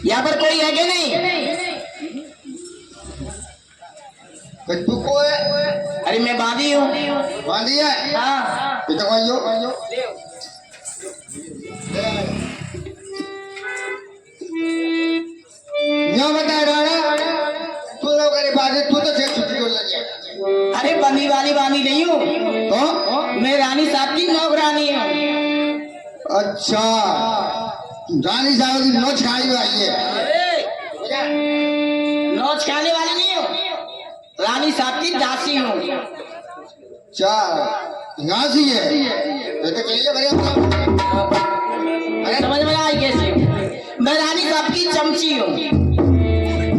यहाँ पर कोई है कि नहीं? तू को है? अरे मैं बांधी हूँ। बांधी है? हाँ। तो आइयो आइयो। न्यों बता रहा तू लोग अरे बांधी तू तो छह छुट्टी कर लगी। अरे बंदी वाली बांधी नहीं हूँ तो मैं रानी साहब की नौकरानी हूँ। अच्छा रानी साहब की नोच खाई हुई आई है। नौच खाने वाली नहीं हूँ, रानी साहब की दासी हूँ। चार यहाँ से है ये तो चलिए बढ़िया। अरे समझ में आई कैसे? मैं रानी साहब की चमची हूँ।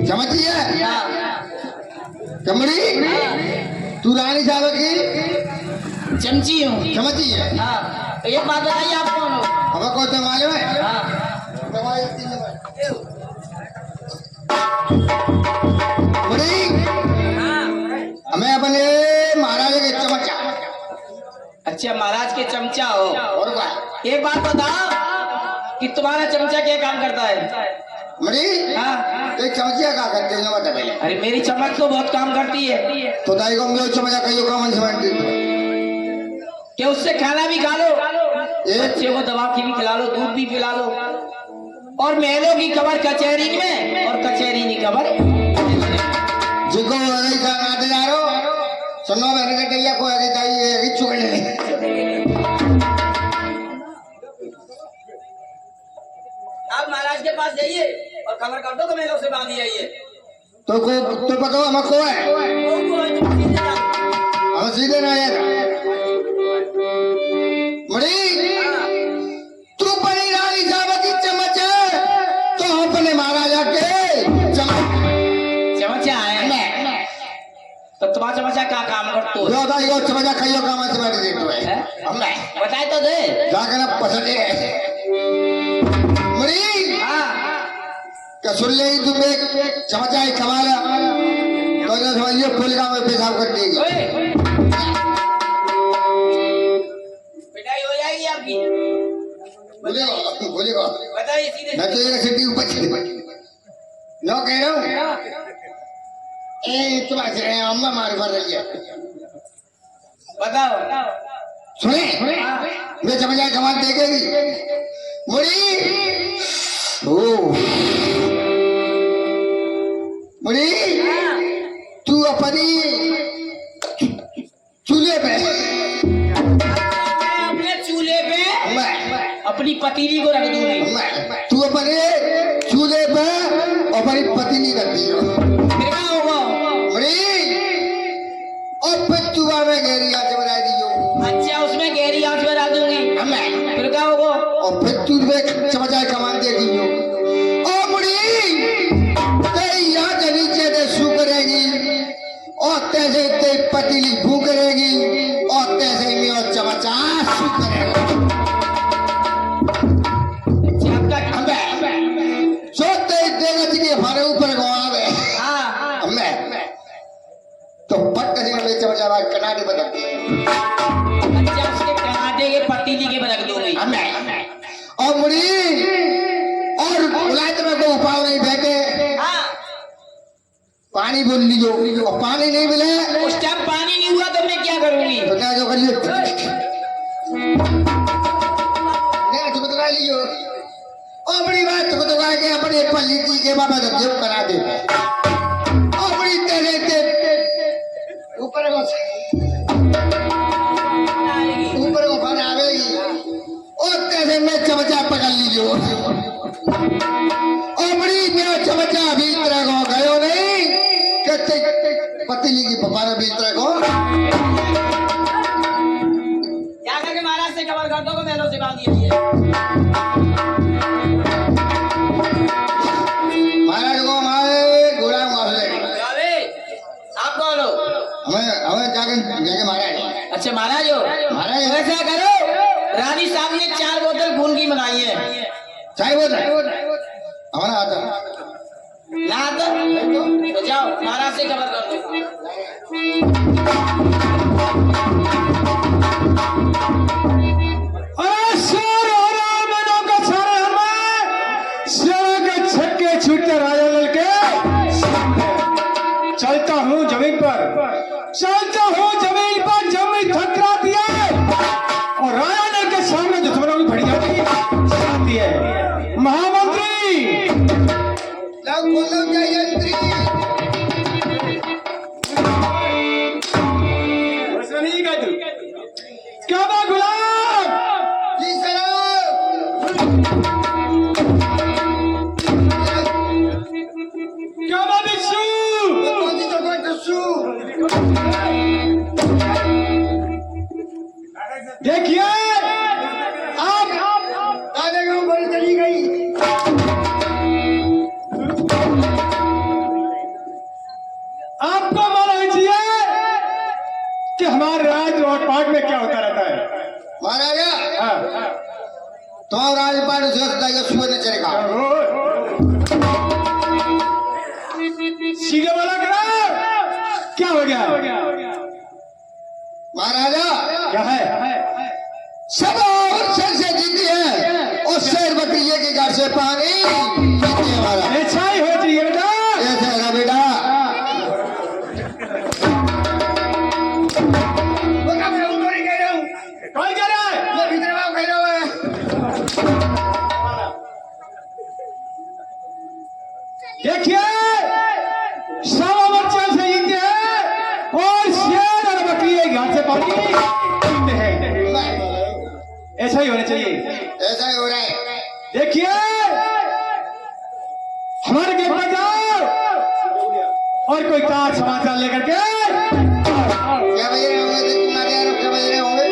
चमची है? चमड़ी? तू रानी साहब की चमची हूँ। चमची है? हाँ। तो एक बात बताइए आप कौन हो? अब कौन तो मालूम है? हाँ। हमें अपने महाराज के चमचा। अच्छा महाराज के चमचा हो। और क्या? एक बात बताओ कि तुम्हारा चमचा क्या काम करता है? मरी हाँ। तो चमचिया का करते हैं बता पहले। अरे मेरी चमच तो बहुत काम करती है। तो दाई को मैं चमचा कहियो काम समझ दे कि उससे खाना भी खा लो, एक बच्चे को दवा की भी खिला लो, दूध भी पिला लो, और महलों की खबर कचहरी में और कचहरी की खबर जिको नहीं खाना जा रहो सुनो मैंने के दैया को आगे चाहिए रिचू के लिए। आप महाराज के पास जाइए और खबर कर दो कि महलों से बांधी आइए। तो को तो पता हम को है हम सीधे ना आएगा मरी तू बड़ी रानी साहब की चमच तो अपने महाराजा के चमचा है तो तुम्हारा चमचा क्या काम करते हो? जो दाई को चमचा खाइयो काम से बैठ दे तो है हमने बताए तो दे। जाकर ना पसंद है मरी क्या सुन ले तुम एक चमचा ही कमाला तो ना समझिए फूल का में पेशाब कर देगी। पिटाई हो जाएगी आपकी। बोलेगा बताइए सीधे। मैं तो एक सिटी ऊपर नो कह रहा हूँ ए तुम्हारे अम्मा मार भर रही है। बताओ। सुने मैं चमचा कमाल देखेगी मुड़ी मुड़ी तू अपनी चूल्हे पे अपने चूल्हे पे अपनी पतीली को रख दूंगी। तू अपने चूल्हे पे अपनी पत्नी रखती हो फिर क्या होगा? और फिर तू में गहरी आंच बना दी। अच्छा उसमें गहरी आंच में डाल दूंगी फिर क्या होगा? और फिर तू चमचा कमान देगी ओ मुड़ी यहाँ के नीचे दे सू करेगी और तैसे ते पतीली भू करेगी और तैसे में और चमचा सू करेगा। सोते देगा जी के हमारे ऊपर गवावे हमें तो पट में चमचा बात कनाडे बदलती है। अच्छा उसके कनाडे के पतीली के बदल दूंगी हमें और मुड़ी और बुलाए तो मैं को उपाय नहीं फेंके पानी बोल लीजो और पानी नहीं मिले उस टाइम पानी नहीं हुआ तो मैं क्या करूंगी? तो क्या जो करिए तुम तो लीजिए और बड़ी बात तुम तो के अपने पलीती के बाबा जब करा दे और बड़ी तेरे ऊपर को फन आवेगी और कैसे मैं चमचा पकड़ लीजिए और बड़ी मेरा चमचा अभी तरह को गयो नहीं पतीली की पपारा भी तरह को क्या करके महाराज से खबर कर दो कि महलों से बांधी है। महाराज को हमारे घोड़ा मार ले आप कौन हो? हमें जाके महाराज। अच्छा महाराज हो। महाराज ऐसा करो रानी साहब ने 4 बोतल खून की मंगाई है। चाय बोल रहे हमारा आता ना तो जाओ महाराज से खबर कर दो। अरे शेर हो रहा मैंने का सर हमें शेर के छक्के चलता हो जमीन पर जमी थकरा दिया और राजा ने के सामने दुश्मनों की खड़ी जाती है। महामंत्री लग बोलो जय यंत्री नहीं का तू क्या बा गुलाम जी सलाम क्या बा बिच्छू कौन सी तो कोई दस्सू देखिए आप दादा गांव बड़ी चली गई आपको मालूम चाहिए कि हमारे राज और पाठ में क्या होता रहता है। महाराजा हाँ, तो राजपाट से जाएगा सुबह न चलेगा सीधे वाला करो क्या हो गया महाराजा क्या है सब और शेर से जीती है और शेर बकरी के घर से पानी पीती है हमारा ऐसा ही हो चाहिए बेटा। ऐसे है ना बेटा कौन कह रहा है देखिए सब बच्चे से जीते हैं और शेर और बकरी एक घर से पानी पीते हैं। ऐसा ही होना चाहिए। ऐसा ही हो रहा है देखिए हमारे गेट पर जाओ और कोई तार समाचार लेकर के क्या बज रहे होंगे तुम्हारे यार क्या बज रहे होंगे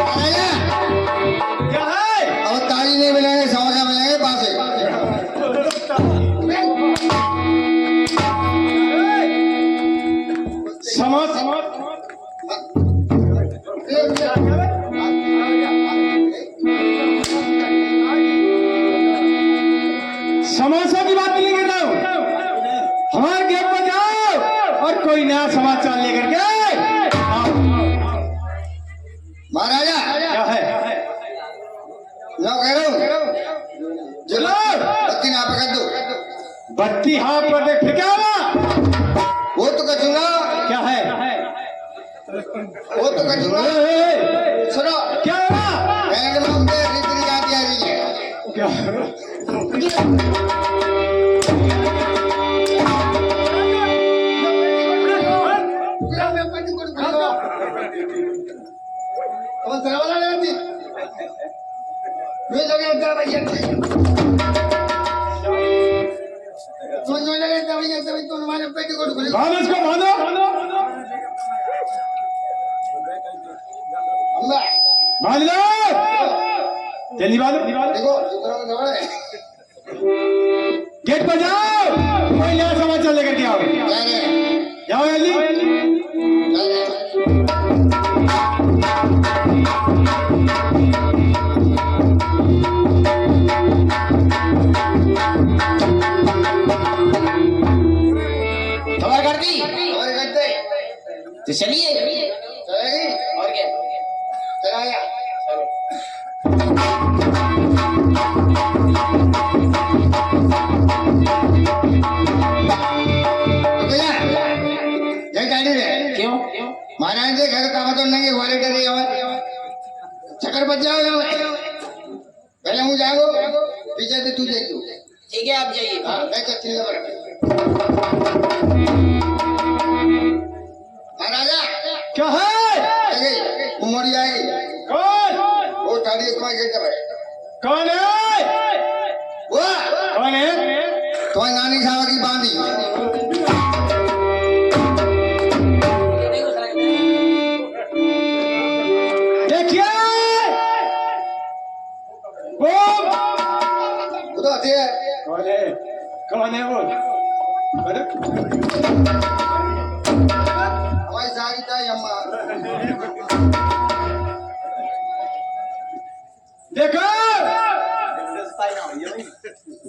महाराजा क्या है और ताली नहीं मिलेंगे समोसा मिलेंगे पास समोसा की बात नहीं कर रहा हूँ। हमारे गेट पर जाओ और कोई नया समाचार लेकर के आओ। महाराजा क्या है लो कह रहा हूँ चलो बत्ती ना पकड़ दो बत्ती हाँ पर देख फिर क्या हुआ वो तो कचूंगा क्या है वो तो कचूंगा सुनो क्या हुआ मैंने तो लोग रीति जाती आ रही है क्या कौन सा वाला लेती वे लगे अंदर भैया सुन जो लगे अंदर भैया तभी तो हमारे पेट को खुली बांधो इसको बांधो अल्लाह बांध लो जल्दी बांधो देखो दूसरों को दौड़े गेट पर जाओ कोई नया समाचार लेकर के आओ जा रहे हैं जाओ जल्दी जा रहे हैं खबर कर दी और करते तो चलिए चलेगी और क्या चलाया भैया ये गाड़ी रे क्यों महाराज के घर का तो नहीं वाले डरे और चक्कर बच जाओ ना पहले हूँ जाओ पीछे से तू देखो ठीक है आप जाइए हाँ मैं तो चिल्ला पर महाराजा क्या है वो मोड़ी आएगी कौन वो थाली एक मार के कौन है वो कौन है तो नानी साहब की बांधी देखिए वो वो तो आते है कौन है वो अरे, हमारी सारी था अम्मा देखो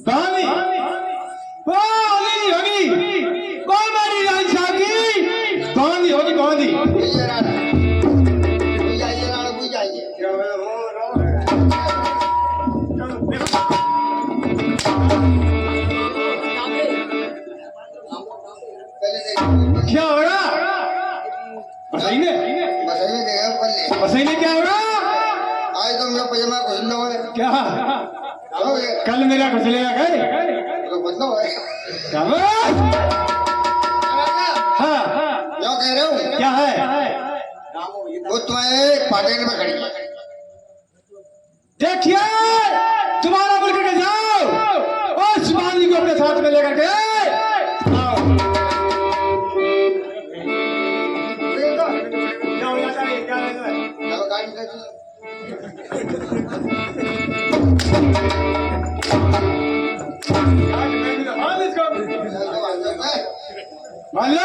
बानी वो नहीं होगी कौन मारी राज साहब की बांधी होगी बांधी ये राणा बुझ जाइए राणा बुझ जाइए क्या हो गया कल मेरा कुछ लेगा गए तो मतलब है क्या बात? हाँ जो कह रहे हूँ क्या है वो तुम्हें पाटेन में खड़ी है। देखिए तुम्हारा बोल करके जाओ और शिवानी को अपने साथ में लेकर के आओ। अब गाड़ी कैसी मान लो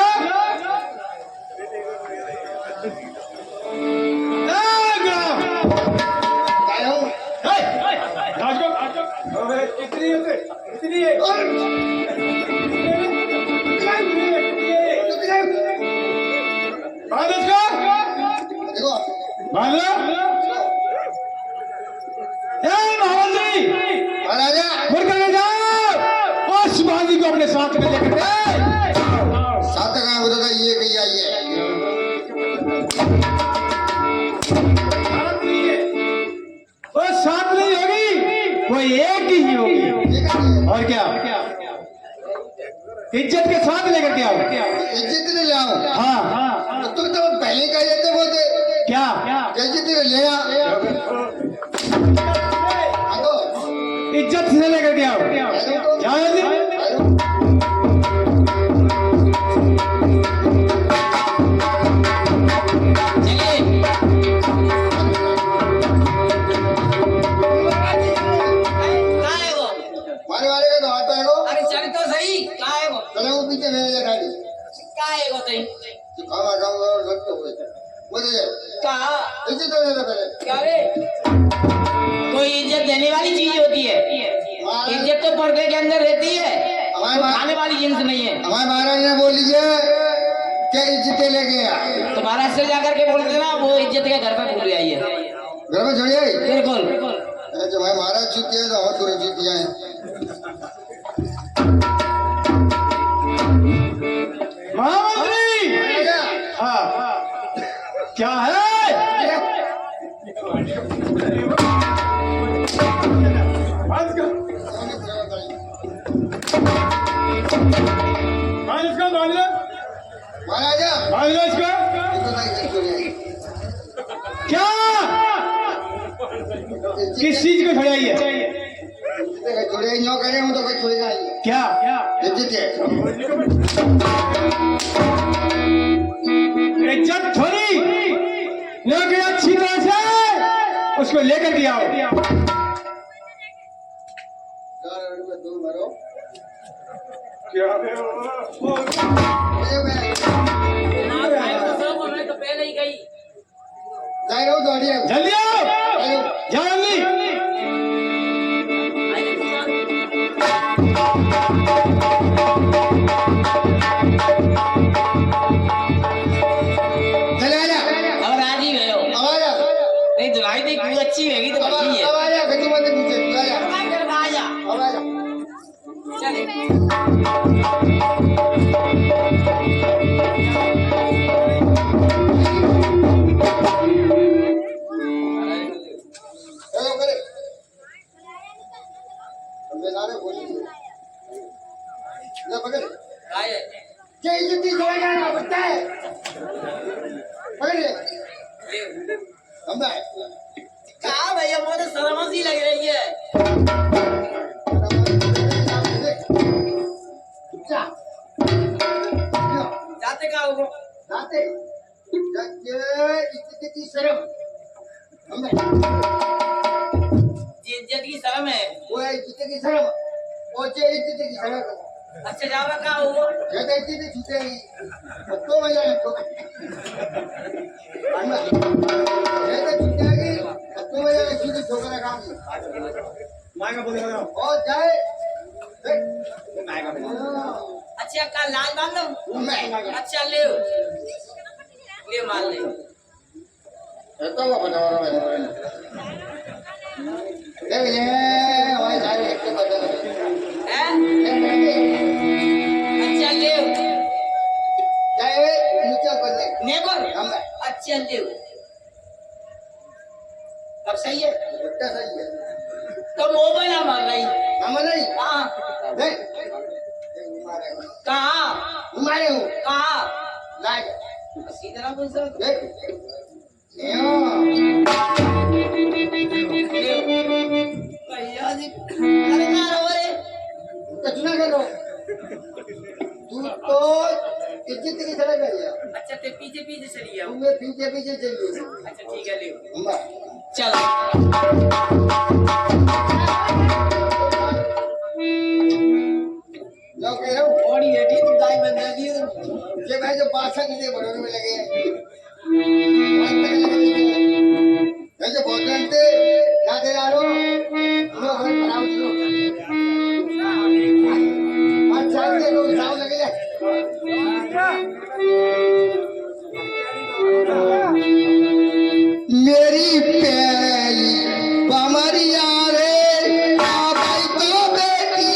देखो महाराजा शिवाजी को अपने साथ में लेकर साथ का होता था ये कही आई है वो साथ नहीं होगी वो एक ही होगी और क्या इज्जत के साथ लेकर के आओ इज्जत ने ले आओ हाँ तुम तो पहले कह देते बोलते क्या इज्जत ने ले आ आगो इज्जत से लेकर के आओ जाओ जल्दी चलिए कहाँ है वो? मारे वाले का तो आता है को अरे चल तो सही कहाँ है वो? चले वो पीछे भेज दे गाड़ी कहाँ है वो तई? तो खावा खावा और घर तो हुए बोले कहाँ? इज्जत दे दे पहले क्या रे? कोई इज्जत देने वाली चीज होती है इज्जत तो पर्दे के अंदर रहती है हमारे खाने वाली जिन्स नहीं है हमारे महाराज ने बोल लीजिए क्या इज्जत लेके आ तो महाराज से जाकर के बोल देना वो इज्जत के घर पर भूल आइए घर में छोड़िए बिल्कुल जो भाई महाराज छूट है तो और थोड़े छूट जाए महामंत्री हाँ क्या है महाराजा क्या किस चीज को छोड़ाई है छोड़े नो करे हूँ तो कोई छोड़ेगा क्या इज्जत है इज्जत थोड़ी लेकिन अच्छी तरह से उसको लेकर के आओ मैं तो पहले ही गई जल्दी आओ जाओ जल्दी चले आजा अब राजी गए हो आवाजा नहीं दुलाई देख बहुत अच्छी रहेगी तो अच्छी है आवाजा गति मत पूछे आजा आजा आवाजा चले चलो करे हमने सारे बोली ले पकड़ आए क्या इज्जत की जोड़ा जाना बच्चा है पकड़ ले हम कहा भैया मुझे शर्म सी लग रही है जाते का हो जाते इज्जत की शर्म हम इज्जत की शर्म है वो है इज्जत की शर्म वो जे इज्जत की शर्म अच्छा जावा का हो ये तो इज्जत छूटे ही तो मजा है तो ये तो छूटेगी तो मजा है सीधी छोकरा काम माँ का बोलेगा और जाए अच्छा का लाल बांध दो अच्छा ले मान ले तो वो बता रहा है देख ले भाई सारे एक के बदल हैं अच्छा ले जाए नीचे बदले नेको हम अच्छा ले अब सही है बेटा सही है तो मोबाइल मार रही हम नहीं कहाँ देख कहाँ मारे हूँ कहाँ लाइट सीधा ना पूछ सकते देख यो भैया जी अरे कहाँ रहो रे कुछ ना करो तू तो इज्जत की चला गया अच्छा ते पीछे पीछे चली आओ तुम्हें पीछे पीछे चलिए अच्छा ठीक है ले अम्मा चलो लो कह रहा हूँ बॉडी रेडी तू दाई बंद कर दिए ये भाई जो बादशाह के लिए बड़ों में लगे ये जो बोतल थे ना दे डालो लो घर बनाओ लो अच्छा ये लोग जाओ लगे मेरी प्यारी बमरिया रे आ भाई तो बेटी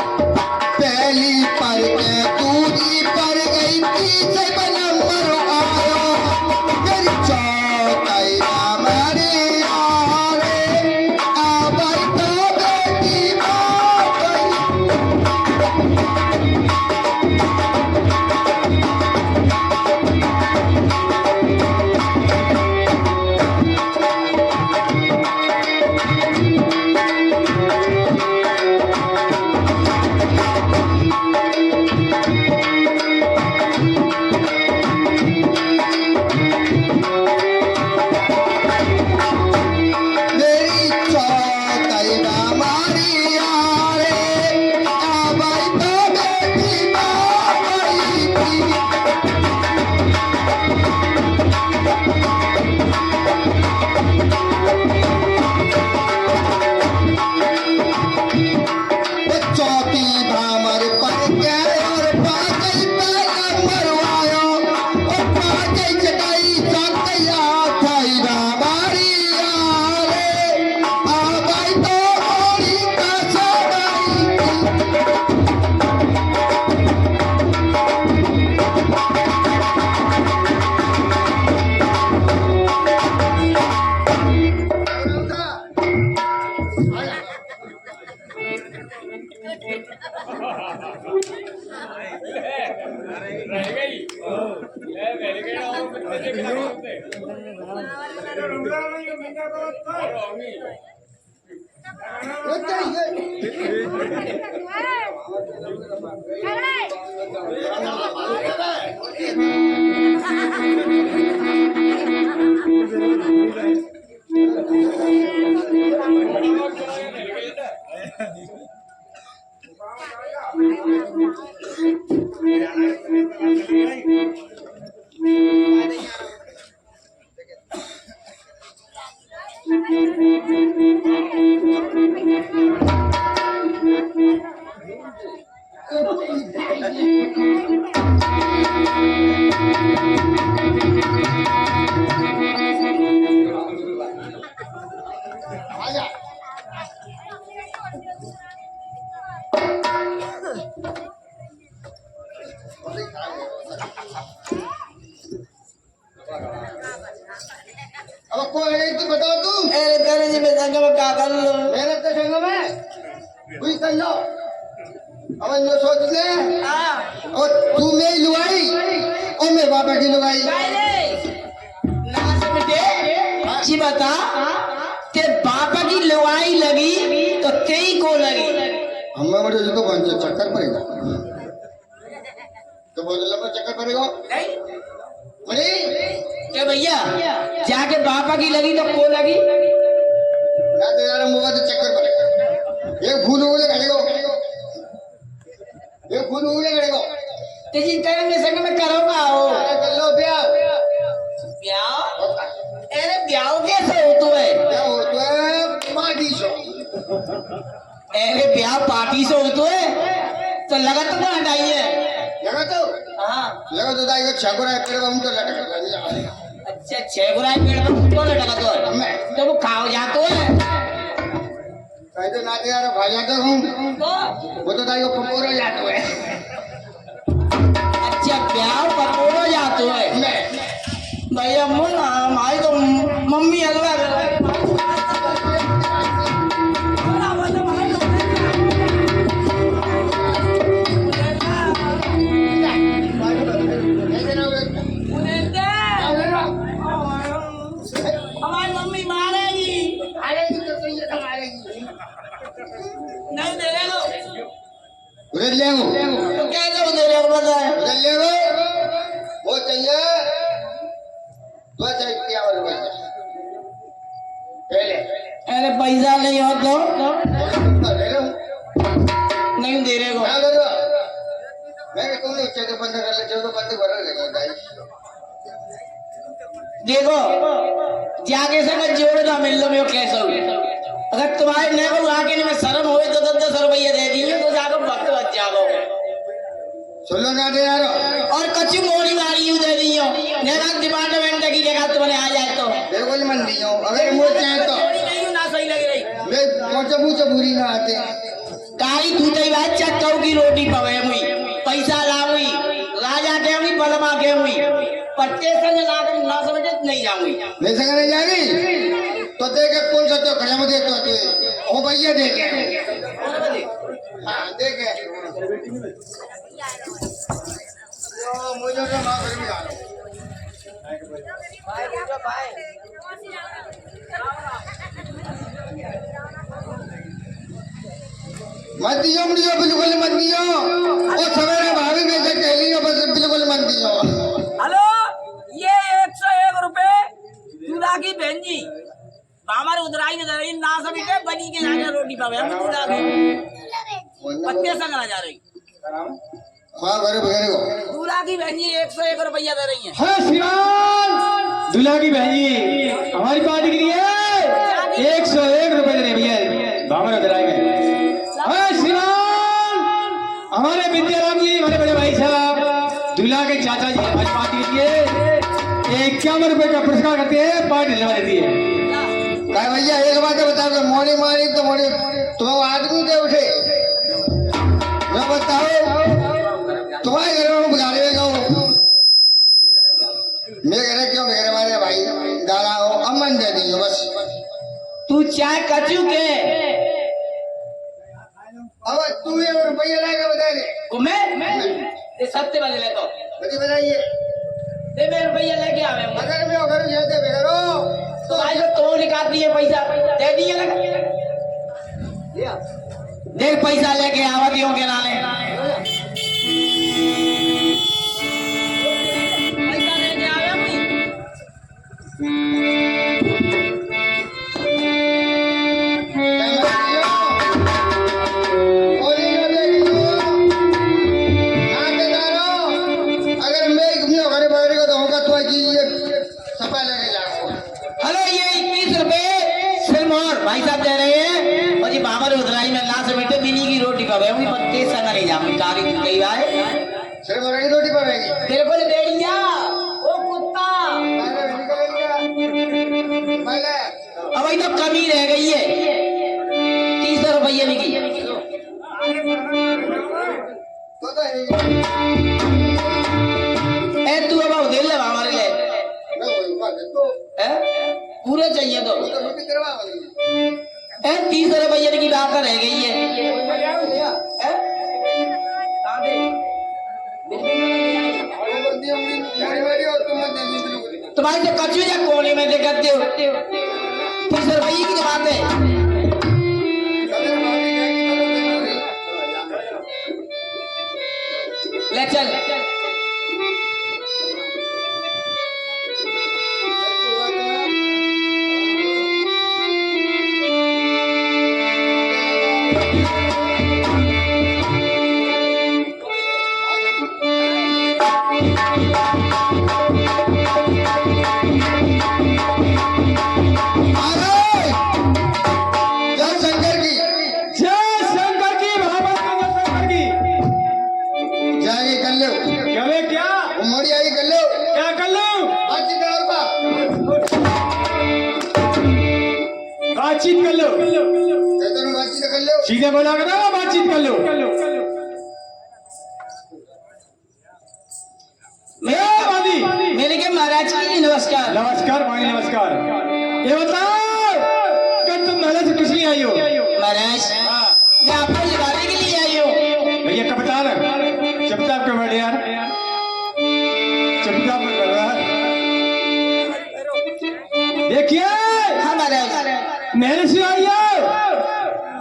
पहली पर के दूसरी पर गई तीसरे नंबर आयो मेरी चौथाई हमारे यारे आ भाई तो बेटी मेरी चौथाई हमारी यारे आ भाई तो बेटी चौथी भामर पर के और पाँच नंबर आयो और पाँच चटाई चौथया थाई हमारी यारे आ भाई तो होली का सगाई आजा अब कोई है तो बताओ तू अरे तेरे जी में संग में क्या कर लो मेरे तो संग में कोई कर लो अब जो सोच ले हाँ और तू मेरी लुगाई और मेरे बाबा की लुगाई ना समझे जी बता ते बापा की लुगाई लगी तो तेई को लगी हमें बड़े जो तो बंच चक्कर पड़ेगा तो बोल लंबा चक्कर पड़ेगा नहीं अरे क्या भैया जाके बापा की लगी तो को लगी ना तो यार मुझे तो चक्कर पड़ेगा एक फूल उगले करेगा एक फूल उगले करेगा तेजी तेरे संग में करोगा हो अरे कर लो ब्याह ब्याह अरे ब्याह कैसे हो तू है क्या हो तो है पार्टी शो अरे ब्याह पार्टी से हो तू है तो लगा तो हटाइए लगा तो हाँ दाई को छकुरा पेड़ पर तो लटक अच्छा 6 गुराई पेड़ पर तुमको लटका तो मैं तो वो खाओ जातो है कह तो नाते यार खा जाता हूँ तो वो तो दाई को पकोड़ा जाता है अच्छा प्यार पकोड़ो जातो है मैं भैया मुन हमारी तो मम्मी अलग हमारी मम्मी मारेगी नहीं दे रहे हो उधर ले वो तो कैसे वो दे रहे हो बताए उधर ले वो चाहिए दो चाहिए क्या और पैसा पहले अरे पैसा नहीं हो तो ले लो नहीं दे रहे हो क्या कर रहा मैं भी तुमने इच्छा के बंद कर ले जो तो बंद कर रहा है देखो जाके संग जोड़ ना मिल लो मैं कैसे हो अगर तुम्हारे ने को आके में शर्म होए तो 10 रुपये दे दिए तो जाकर वक्त बच जाओ सुनो ना दे यार और कच्ची मोड़ी मारी यू दे दियो नेगा डिपार्टमेंट की जगह तुम्हें आ जाए तो मेरे को मन दियो अगर मुझे चाहे तो मोड़ी नहीं ना सही लग रही मैं मुझे बुरी ना आते काली तू तई बात चक्कऊ की रोटी पवे हुई पैसा लाऊई राजा के हुई बलमा के हुई पत्ते संग लाकर ना समझे नहीं जाऊंगी नहीं संग नहीं जाएगी तो देखे कौन सा तो खड़ा मुझे तो ओ भैया देखे हाँ देखे मुझे तो माँ घर में जाना मत दियो मुझे बिल्कुल मत दियो और सवेरे भाभी में से कहली हो बस बिल्कुल मत दियो हेलो ये 101 रुपए दूधा की बहन जी हमारे उधराई में रही ना सभी के बनी के जाके रोटी पावे हम दूधा की पत्ते संग ना जा रही हाँ घरे बगैर को दूल्हा की बहन जी 101 रुपया दे रही है हाँ श्रीमान दूल्हा की बहन जी हमारी पार्टी के लिए 101 रुपए दे रहे भैया बाबर उधर आएंगे हाँ श्रीमान हमारे विद्याराम जी हमारे बड़े भाई साहब दूल्हा के चाचा जी हमारी पार्टी के लिए 51 रुपए का पुरस्कार करते हैं पार्टी दिलवा देती है काय भैया एक बात बताओ मोड़ी मारी तो मोड़ी तुम आदमी थे उठे मैं बताओ तुम्हारे घर में बिगाड़े गए मेरे घर क्यों बिगड़े वाले भाई दादा हो अमन दे दियो बस तू चाय कचू के अब तू ये रुपया लाएगा बता दे को मैं ये सत्य वाले ले तो मुझे बताइए दे मैं रुपया लेके आवे हूं अगर मैं घर जाते बिगड़ो तो भाई तो तू निकाल दिए पैसा दे दिए लगा देख पैसा लेके आवा दियो के नाले पैसा लेके आवे अगर मैं घर बैठेगा तो होगा तो सफा लेके जाओ हेलो ये 21 रुपए सिरमौर भाई साहब दे रहे हैं और ये बाबर उधराई में ना से बेटे मिनी की रोटी पावे हुई पत्ते संग नहीं जाऊंगी तारीख कई बार सिर्फ की रोटी पड़ेगी तेरे को ले बेड़िया ओ कुत्ता अब भाई तो कमी रह गई है 30 रुपये की ए तू अब दे ले हमारे लिए पूरे चाहिए तो ए 30 रुपये की बात रह गई है तुम्हारी तो कचू या कोने में दे करते हो 30 रुपये की बात है ले चल जाके कर लो बातचीत कर लो। कहते हैं बातचीत कर लो। सीधे बोला करो, बातचीत कर लो। मेरे के महाराज की नमस्कार। नमस्कार भाई, नमस्कार। ये बताओ कल तुम महल से किस लिए आई हो? महाराज मैं आपको लगाने के लिए आई हूँ। भैया कप्तान चुपचाप क्यों बैठे यार? चुपचाप मत बैठो यार। देखिए हाँ महाराज, महल से आई हो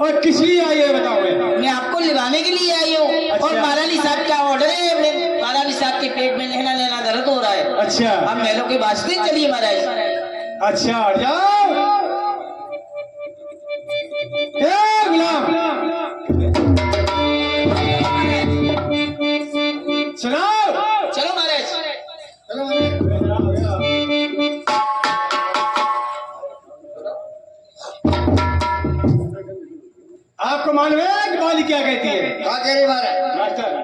और किस लिए आई है बताओ? मैं आपको लगाने के लिए आई हूँ। अच्छा। और महारानी साहब का ऑर्डर है, महारानी साहब के पेट में लेना लेना दर्द हो रहा है। अच्छा हम महलों के वास्ते चलिए महाराज। अच्छा हट जाओ। ए गुलाम सुनाओ। चलो महाराज। चलो आपको मालूम है कि बाली क्या कहती है? क्या कह रहे महाराज? मास्टर